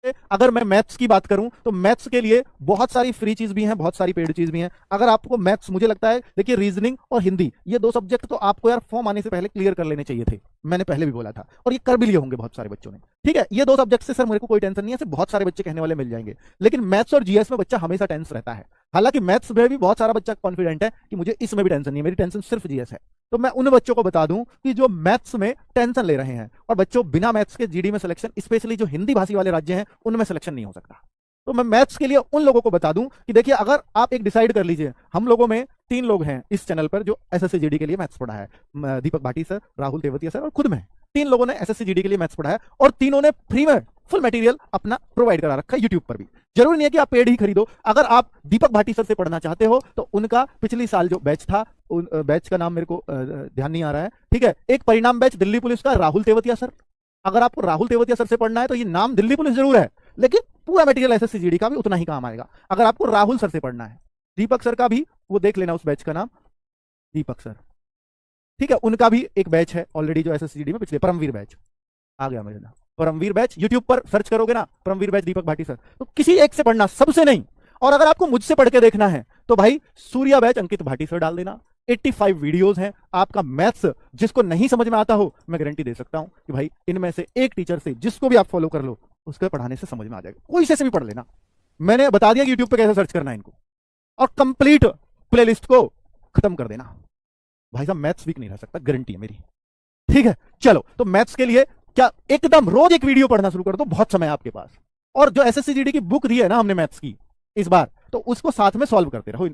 अगर मैं मैथ्स की बात करूं तो मैथ्स के लिए बहुत सारी फ्री चीज भी हैं, बहुत सारी पेड चीज भी हैं। अगर आपको मैथ्स, मुझे लगता है देखिए रीजनिंग और हिंदी, ये दो सब्जेक्ट तो आपको यार फॉर्म आने से पहले क्लियर कर लेने चाहिए थे। मैंने पहले भी बोला था और ये कर भी लिए होंगे बहुत सारे बच्चों ने। ठीक है, ये दो सब्जेक्ट से सर मेरे को कोई टेंशन नहीं है, सिर्फ बहुत सारे बच्चे कहने वाले मिल जाएंगे। लेकिन मैथ्स और जीएस में बच्चा हमेशा टेंस रहता है। हालांकि मैथ्स में भी बहुत सारा बच्चा कॉन्फिडेंट है कि मुझे इसमें भी टेंशन नहीं है, मेरी टेंशन सिर्फ जीएस है। तो मैं उन बच्चों को बता दूं कि जो मैथ्स में टेंशन ले रहे हैं, और बच्चों बिना मैथ्स के जीडी में सिलेक्शन, स्पेशली जो हिंदी भाषी वाले राज्य हैं उनमें सिलेक्शन नहीं हो सकता। तो मैं मैथ्स के लिए उन लोगों को बता दूं कि देखिए, अगर आप एक डिसाइड कर लीजिए, हम लोगों में 3 लोग हैं इस चैनल पर जो एसएससी जीडी के लिए मैथ्स पढ़ा है, दीपक भाटी सर, राहुल तेवतिया सर और खुद मैं। 3 लोगों ने एसएससी जीडी के लिए मैथ्स पढ़ा है और तीनों ने फ्री में फुल मटेरियल अपना प्रोवाइड करा रखा है यूट्यूब पर भी। जरूरी नहीं है कि आप पेड ही खरीदो। अगर आप दीपक भाटी सर से पढ़ना चाहते हो तो उनका पिछली साल जो बैच था, उन बैच का नाम मेरे को ध्यान नहीं आ रहा है, ठीक है, एक परिणाम बैच दिल्ली पुलिस का, राहुल तेवतिया सर। अगर आपको राहुल तेवतिया सर से पढ़ना है तो ये नाम दिल्ली पुलिस जरूर है, लेकिन पूरा मटेरियल एसएससी जीडी का भी उतना ही काम आएगा। अगर आपको राहुल सर से पढ़ना है, दीपक सर का भी वो देख लेना, उस बैच का नाम दीपक सर, ठीक है, उनका भी एक बैच है ऑलरेडी जो एसएससी जीडी में पिछले, परमवीर बैच आ गया मेरे नाम, परमवीर बैच। यूट्यूब पर सर्च करोगे ना परमवीर बैच दीपक भाटी सर, तो किसी एक से पढ़ना, सबसे नहीं। और अगर आपको मुझसे पढ़ के देखना है तो भाई सूर्या बैच अंकित भाटी सर डाल देना। 85 वीडियोस हैं। आपका मैथ्स जिसको नहीं समझ में आता हो, मैं गारंटी दे सकता हूं कि भाई इनमें से एक टीचर से जिसको भी आप फॉलो कर लो, उसके पढ़ाने से समझ में आ जाएगा। कोई से भी पढ़ लेना, मैंने बता दिया कि यूट्यूब पे कैसे सर्च करना है इनको, और कंप्लीट प्लेलिस्ट को खत्म कर देना। भाई साहब मैथ्स वीक नहीं रह सकता, गारंटी है मेरी। ठीक है, चलो, तो मैथ्स के लिए क्या एकदम रोज एक वीडियो पढ़ना शुरू कर दो, बहुत समय आपके पास। और जो एसएससी जीडी की बुक दी है ना हमने मैथ्स की इस बार, तो उसको साथ में सॉल्व करते रहो।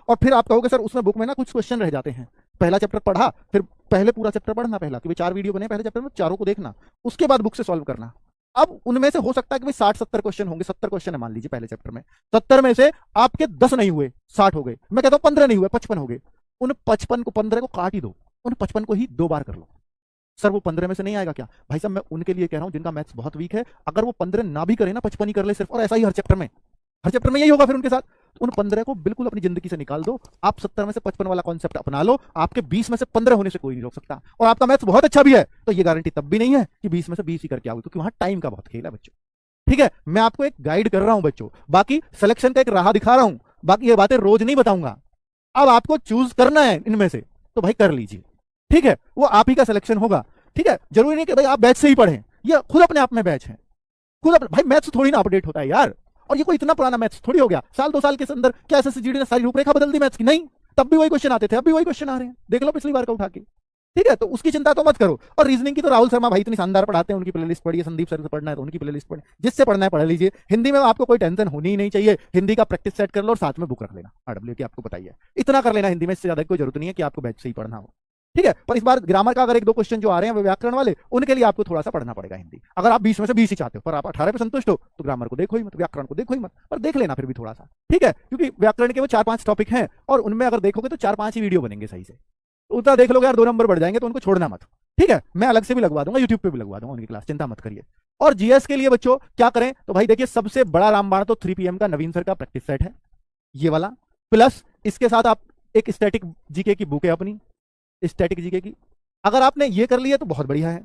और फिर आप कहोगे सर उसमें बुक में ना कुछ क्वेश्चन रह जाते हैं, पहला चैप्टर पढ़ा, फिर पहले पूरा चैप्टर पढ़ना, पहला क्योंकि 4 वीडियो बने पहले चैप्टर में, चारों को देखना, उसके बाद बुक से सॉल्व करना। अब उनमें से हो सकता है कि 60-70 क्वेश्चन होंगे, 70 क्वेश्चन है मान लीजिए पहले चैप्टर में, 70 में से आपके 10 नहीं हुए, 60 हो गए, मैं कहता हूं 15 नहीं हुए, 55 हो गए। उन 55 को, 15 को काट ही दो, उन 55 को ही 2 बार कर लो। सर वो 15 में से नहीं आएगा क्या? भाई साहब मैं उनके लिए कह रहा हूं जिनका मैथ्स बहुत वीक है, अगर वो 15 ना भी करे ना, 55 ही कर ले सिर्फ, और ऐसा ही हर चैप्टर में, हर चैप्टर में यही होगा फिर उनके साथ। उन 15 को बिल्कुल अपनी जिंदगी से निकाल दो, आप 70 में से 55 वाला कॉन्सेप्ट अपना लो, आपके 20 में से 15 होने से कोई नहीं रोक सकता। और आपका मैथ्स बहुत अच्छा भी है तो ये गारंटी तब भी नहीं है कि 20 में से 20 ही करके आओगे, क्योंकि वहां टाइम का बहुत खेल है बच्चों। ठीक है, मैं आपको एक गाइड कर रहा हूं बच्चों, बाकी सिलेक्शन का एक राह दिखा रहा हूं, बाकी ये बातें रोज नहीं बताऊंगा। अब आपको चूज करना है इनमें से, तो भाई कर लीजिए। ठीक है, वो आप ही का सिलेक्शन होगा। ठीक है, जरूरी नहीं कि भाई आप बैच से ही पढ़ें, ये खुद अपने आप में बैच है, खुद भाई मैथ्स थोड़ी ना अपडेट होता है यार। और ये कोई इतना पुराना मैथ्स थोड़ी हो गया, साल 2 साल के अंदर क्या एसएससी जीडी ने सारी रूपरेखा बदल दी मैथ्स की? नहीं, तब भी वही क्वेश्चन आते थे, अब भी वही क्वेश्चन आ रहे हैं, देख लो पिछली बार का उठा के। ठीक है, तो उसकी चिंता तो मत करो। और रीजनिंग की तो राहुल शर्मा भाई इतनी शानदार पढ़ाते हैं, उनकी प्लेलिस्ट पढ़िए, संदीप सर से पढ़ना है तो उनकी प्लेलिस्ट पढ़े, जिससे पढ़ना है पढ़ लीजिए। हिंदी में आपको कोई टेंशन होनी ही नहीं चाहिए, हिंदी का प्रैक्टिस सेट कर लो और साथ में बुक रख लेना आरडब्ल्यू की, आपको बताइए इतना कर लेना हिंदी में, इससे ज्यादा कोई जरूरत नहीं है कि आपको बैच से ही पढ़ना हो। ठीक है, पर इस बार ग्रामर का अगर 1-2 क्वेश्चन जो आ रहे हैं व्याकरण वाले, उनके लिए आपको थोड़ा सा पढ़ना पड़ेगा हिंदी। अगर आप 20 में से 20 ही चाहते हो, पर आप 18 पे संतुष्ट हो, तो ग्रामर को देखो ही मत, व्याकरण को देखो ही मत, पर देख लेना फिर भी थोड़ा सा। ठीक है, क्योंकि व्याकरण के वो 4-5 टॉपिक हैं और उनमें अगर देखोगे तो 4-5 ही वीडियो बनेंगे सही से, उतना देख लोगे यार 2 नंबर बढ़ जाएंगे, तो उनको छोड़ना मत। ठीक है, मैं अलग से भी लगवा दूंगा, यूट्यूब पे भी लगवा दूंगा उनकी क्लास, चिंता मत करिए। और जीएस के लिए बच्चों क्या करें, तो भाई देखिए सबसे बड़ा रामबाण तो 3 PM का नवीन सर का प्रैक्टिस सेट है, ये वाला, प्लस इसके साथ आप एक स्टैटिक जीके की बुक है अपनी, स्टैटिक जीके की, अगर आपने ये कर लिया तो बहुत बढ़िया है।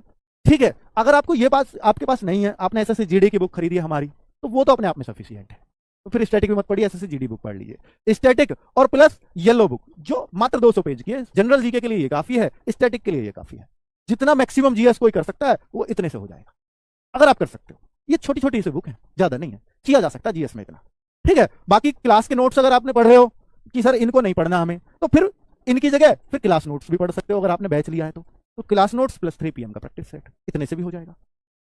ठीक है, अगर आपको ये बात आपके पास नहीं है, आपने एसएससी जीडी की बुक खरीदी है हमारी, तो वो तो अपने आप में सफिशिएंट है, तो फिर स्टैटिक भी मत पढ़िए, एसएससी जीडी बुक पढ़ लीजिए। स्टैटिक और प्लस येलो बुक जो मात्र 200 पेज की है, जनरल जीके के लिए ये काफी है, स्टैटिक के लिए ये काफी है। जितना मैक्सिमम जीएस कोई कर सकता है वो इतने से हो जाएगा, अगर आप कर सकते हो। ये छोटी छोटी से बुक है, ज्यादा नहीं है, किया जा सकता है जीएस में इतना। ठीक है, बाकी क्लास के नोट्स अगर आपने पढ़ रहे हो कि सर इनको नहीं पढ़ना हमें, तो फिर इनकी जगह फिर क्लास नोट्स भी पढ़ सकते हो, अगर आपने बैच लिया है तो क्लास नोट्स प्लस 3 PM का प्रैक्टिस सेट, इतने से भी हो जाएगा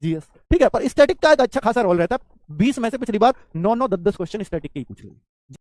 जीएस। ठीक है, पर स्टैटिक का एक अच्छा खासा रोल रहता है, 20 में से पिछली बार 9-9, 10-10 क्वेश्चन स्टैटिक के ही पूछ लिए।